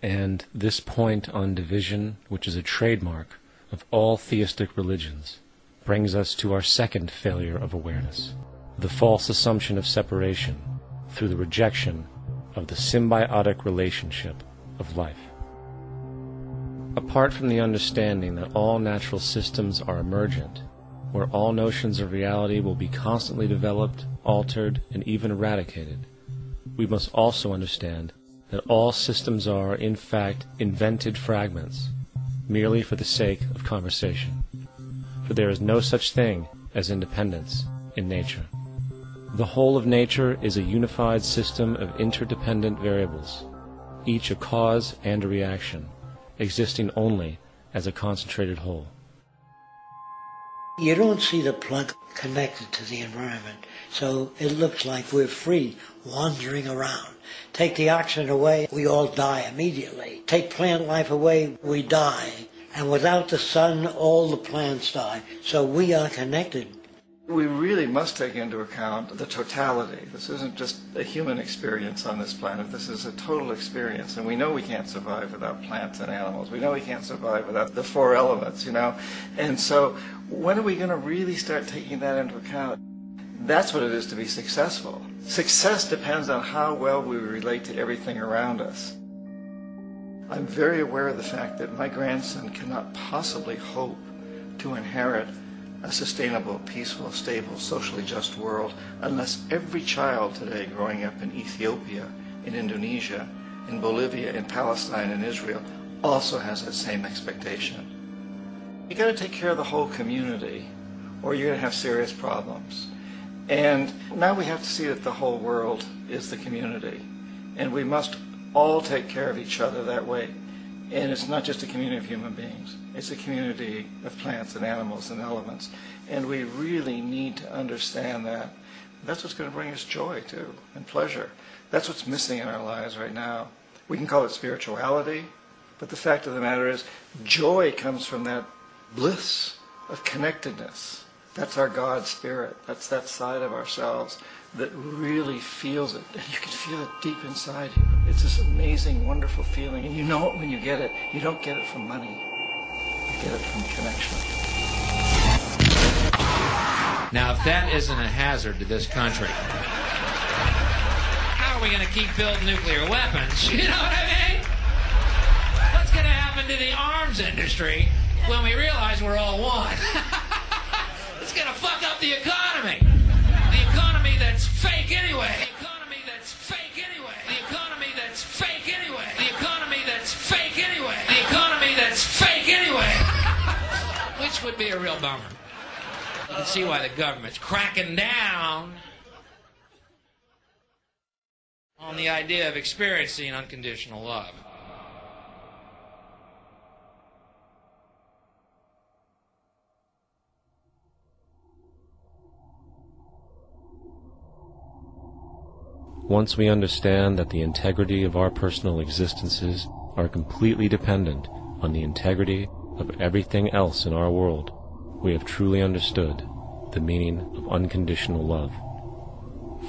And this point on division, which is a trademark of all theistic religions, brings us to our second failure of awareness, the false assumption of separation through the rejection of the symbiotic relationship of life. Apart from the understanding that all natural systems are emergent, where all notions of reality will be constantly developed, altered, and even eradicated, we must also understand that all systems are, in fact, invented fragments, merely for the sake of conversation. For there is no such thing as independence in nature. The whole of nature is a unified system of interdependent variables, each a cause and a reaction, existing only as a concentrated whole. You don't see the plug connected to the environment, so it looks like we're free, wandering around. Take the oxygen away, we all die immediately. Take plant life away, we die. And without the sun, all the plants die. So we are connected. We really must take into account the totality. This isn't just a human experience on this planet. This is a total experience. And we know we can't survive without plants and animals. We know we can't survive without the four elements, you know. And so when are we going to really start taking that into account? That's what it is to be successful. Success depends on how well we relate to everything around us. I'm very aware of the fact that my grandson cannot possibly hope to inherit a sustainable, peaceful, stable, socially just world unless every child today growing up in Ethiopia, in Indonesia, in Bolivia, in Palestine, in Israel also has that same expectation. You got to take care of the whole community or you're going to have serious problems. And now we have to see that the whole world is the community. And we must all take care of each other that way. And it's not just a community of human beings. It's a community of plants and animals and elements. And we really need to understand that. That's what's going to bring us joy, too, and pleasure. That's what's missing in our lives right now. We can call it spirituality, but the fact of the matter is joy comes from that bliss of connectedness. That's our God spirit. That's that side of ourselves that really feels it. And you can feel it deep inside you. It's this amazing, wonderful feeling. And you know it when you get it. You don't get it from money. You get it from connection. Now, if that isn't a hazard to this country, how are we going to keep building nuclear weapons? You know what I mean? What's going to happen to the arms industry when we realize we're all one? It's going to fuck up the economy. The economy that's fake anyway. The economy that's fake anyway. The economy that's fake anyway. The economy that's fake anyway. The economy that's fake anyway. Which would be a real bummer. You can see why the government's cracking down on the idea of experiencing unconditional love. Once we understand that the integrity of our personal existences are completely dependent on the integrity of everything else in our world, we have truly understood the meaning of unconditional love.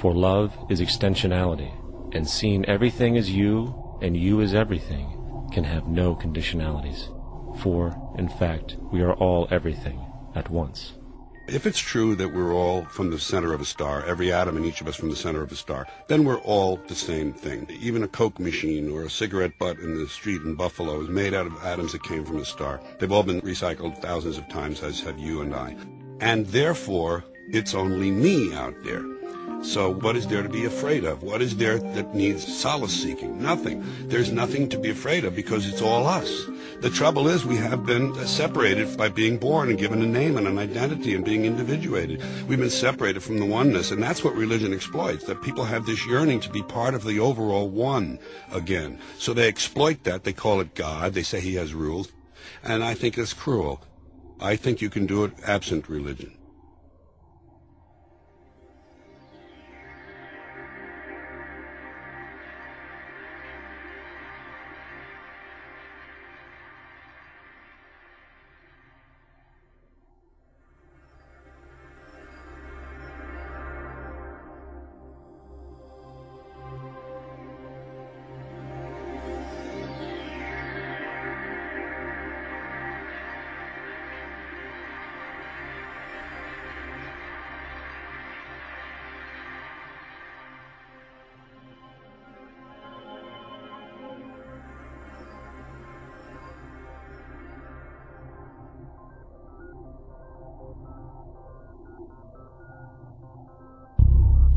For love is extensionality, and seeing everything as you and you as everything can have no conditionalities. For, in fact, we are all everything at once. If it's true that we're all from the center of a star, every atom in each of us from the center of a star, then we're all the same thing. Even a Coke machine or a cigarette butt in the street in Buffalo is made out of atoms that came from a star. They've all been recycled thousands of times, as have you and I. And therefore, it's only me out there. So what is there to be afraid of? What is there that needs solace-seeking? Nothing. There's nothing to be afraid of because it's all us. The trouble is we have been separated by being born and given a name and an identity and being individuated. We've been separated from the oneness, and that's what religion exploits, that people have this yearning to be part of the overall one again. So they exploit that. They call it God. They say he has rules. And I think it's cruel. I think you can do it absent religion.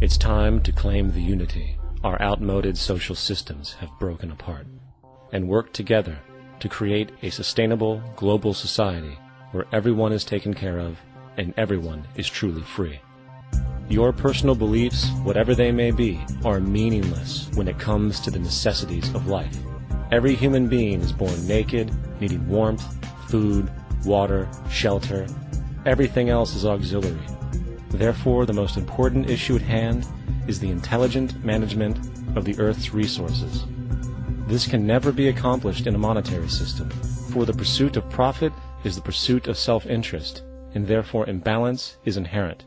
It's time to claim the unity our outmoded social systems have broken apart, and work together to create a sustainable global society where everyone is taken care of and everyone is truly free. Your personal beliefs, whatever they may be, are meaningless when it comes to the necessities of life. Every human being is born naked, needing warmth, food, water, shelter. Everything else is auxiliary. Therefore, the most important issue at hand is the intelligent management of the Earth's resources. This can never be accomplished in a monetary system, for the pursuit of profit is the pursuit of self-interest, and therefore imbalance is inherent.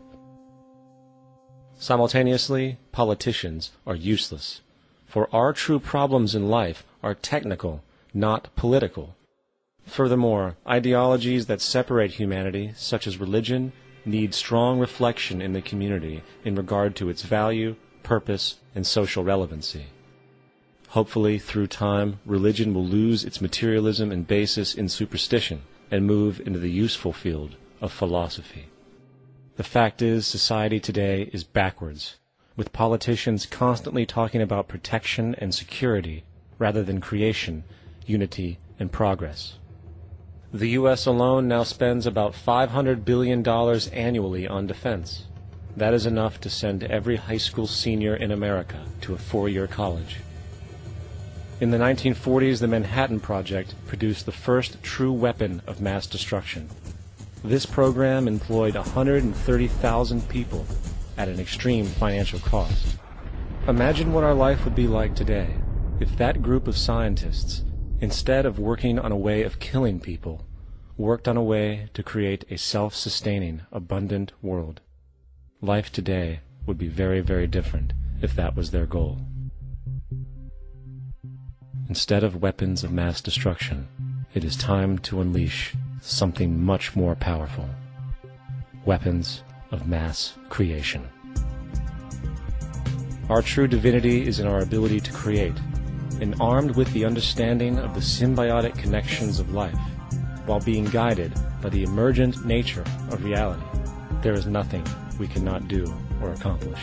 Simultaneously, politicians are useless, for our true problems in life are technical, not political. Furthermore, ideologies that separate humanity, such as religion, need strong reflection in the community in regard to its value, purpose, and social relevancy. Hopefully, through time, religion will lose its materialism and basis in superstition and move into the useful field of philosophy. The fact is, society today is backwards, with politicians constantly talking about protection and security rather than creation, unity, and progress. The U.S. alone now spends about $500 billion annually on defense. That is enough to send every high school senior in America to a 4-year college. In the 1940s, the Manhattan Project produced the first true weapon of mass destruction. This program employed 130,000 people at an extreme financial cost. Imagine what our life would be like today if that group of scientists, instead of working on a way of killing people, worked on a way to create a self-sustaining, abundant world. Life today would be very, very different if that was their goal. Instead of weapons of mass destruction, it is time to unleash something much more powerful. Weapons of mass creation. Our true divinity is in our ability to create, and armed with the understanding of the symbiotic connections of life, while being guided by the emergent nature of reality, there is nothing we cannot do or accomplish.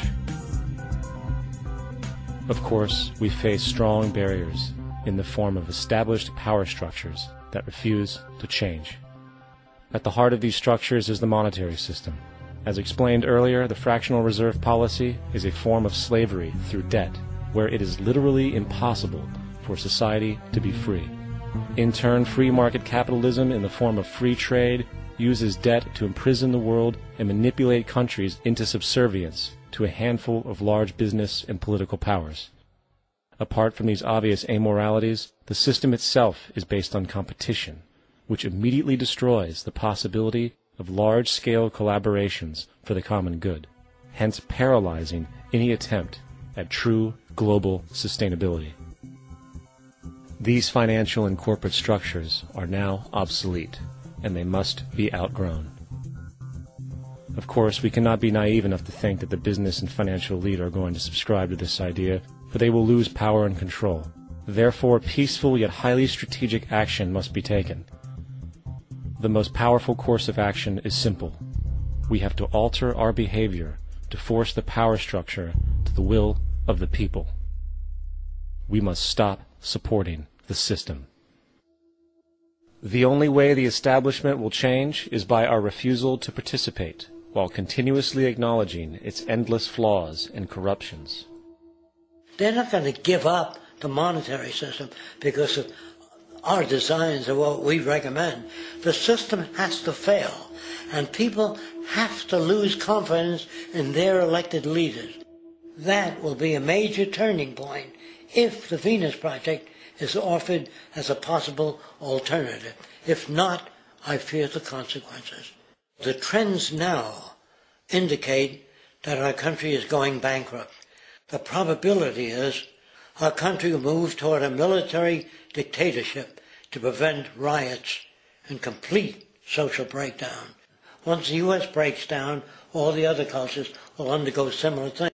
Of course, we face strong barriers in the form of established power structures that refuse to change. At the heart of these structures is the monetary system. As explained earlier, the fractional reserve policy is a form of slavery through debt, where it is literally impossible for society to be free. In turn, free market capitalism in the form of free trade uses debt to imprison the world and manipulate countries into subservience to a handful of large business and political powers. Apart from these obvious amoralities, the system itself is based on competition, which immediately destroys the possibility of large-scale collaborations for the common good, hence paralyzing any attempt at true global sustainability. These financial and corporate structures are now obsolete, and they must be outgrown. Of course, we cannot be naive enough to think that the business and financial elite are going to subscribe to this idea, for they will lose power and control. Therefore, peaceful yet highly strategic action must be taken. The most powerful course of action is simple. We have to alter our behavior to force the power structure to the will of the people. We must stop supporting the system. The only way the establishment will change is by our refusal to participate, while continuously acknowledging its endless flaws and corruptions. They're not going to give up the monetary system because of our designs of what we recommend. The system has to fail, and people have to lose confidence in their elected leaders. That will be a major turning point if the Venus Project is offered as a possible alternative. If not, I fear the consequences. The trends now indicate that our country is going bankrupt. The probability is our country will move toward a military dictatorship to prevent riots and complete social breakdown. Once the U.S. breaks down, all the other cultures will undergo similar things.